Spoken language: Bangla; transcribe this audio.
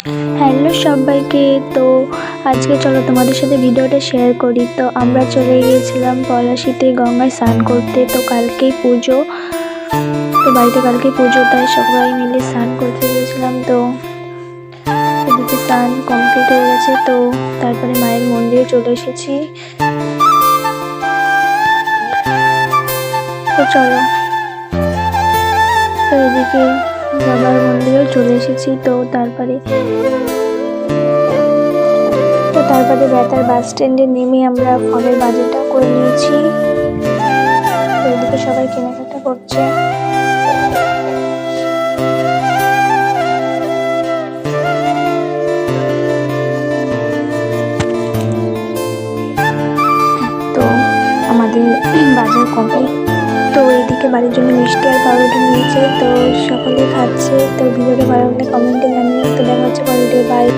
হ্যালো সবাইকে। তো আজকে চলো তোমাদের সাথে ভিডিওটা শেয়ার করি। তো আমরা চলে গিয়েছিলাম পলাশীতে গঙ্গায় স্নান করতে। তো কালকেই পুজো, তো বাড়িতে কালকেই পুজো, তাই সবাই মিলে স্নান করতে গিয়েছিলাম। তো এদিকে স্নান কমপ্লিট হয়ে গেছে, তো তারপরে মায়ের মন্দিরে চলে এসেছি। তো চলো, তো এদিকে বাবার মন্দিরেও চলে এসেছি। তো তারপরে বেতার বাস স্ট্যান্ডে নেমে আমরা ফলের বাজারটা করে নিয়েছি। তো এদিকে সবাই কেনাকাটা করছে। তো আমাদের বাজার কমপ্লিট। তো এইদিকে বাড়ির জন্য মিষ্টি আর পাউরুটি নিয়েছে, তো সকলে খাচ্ছে। তো ভিডিওটা ভালো লাগলে কমেন্টে জানিয়ে। তো দেখা হচ্ছে পরের ভিডিও। বাই।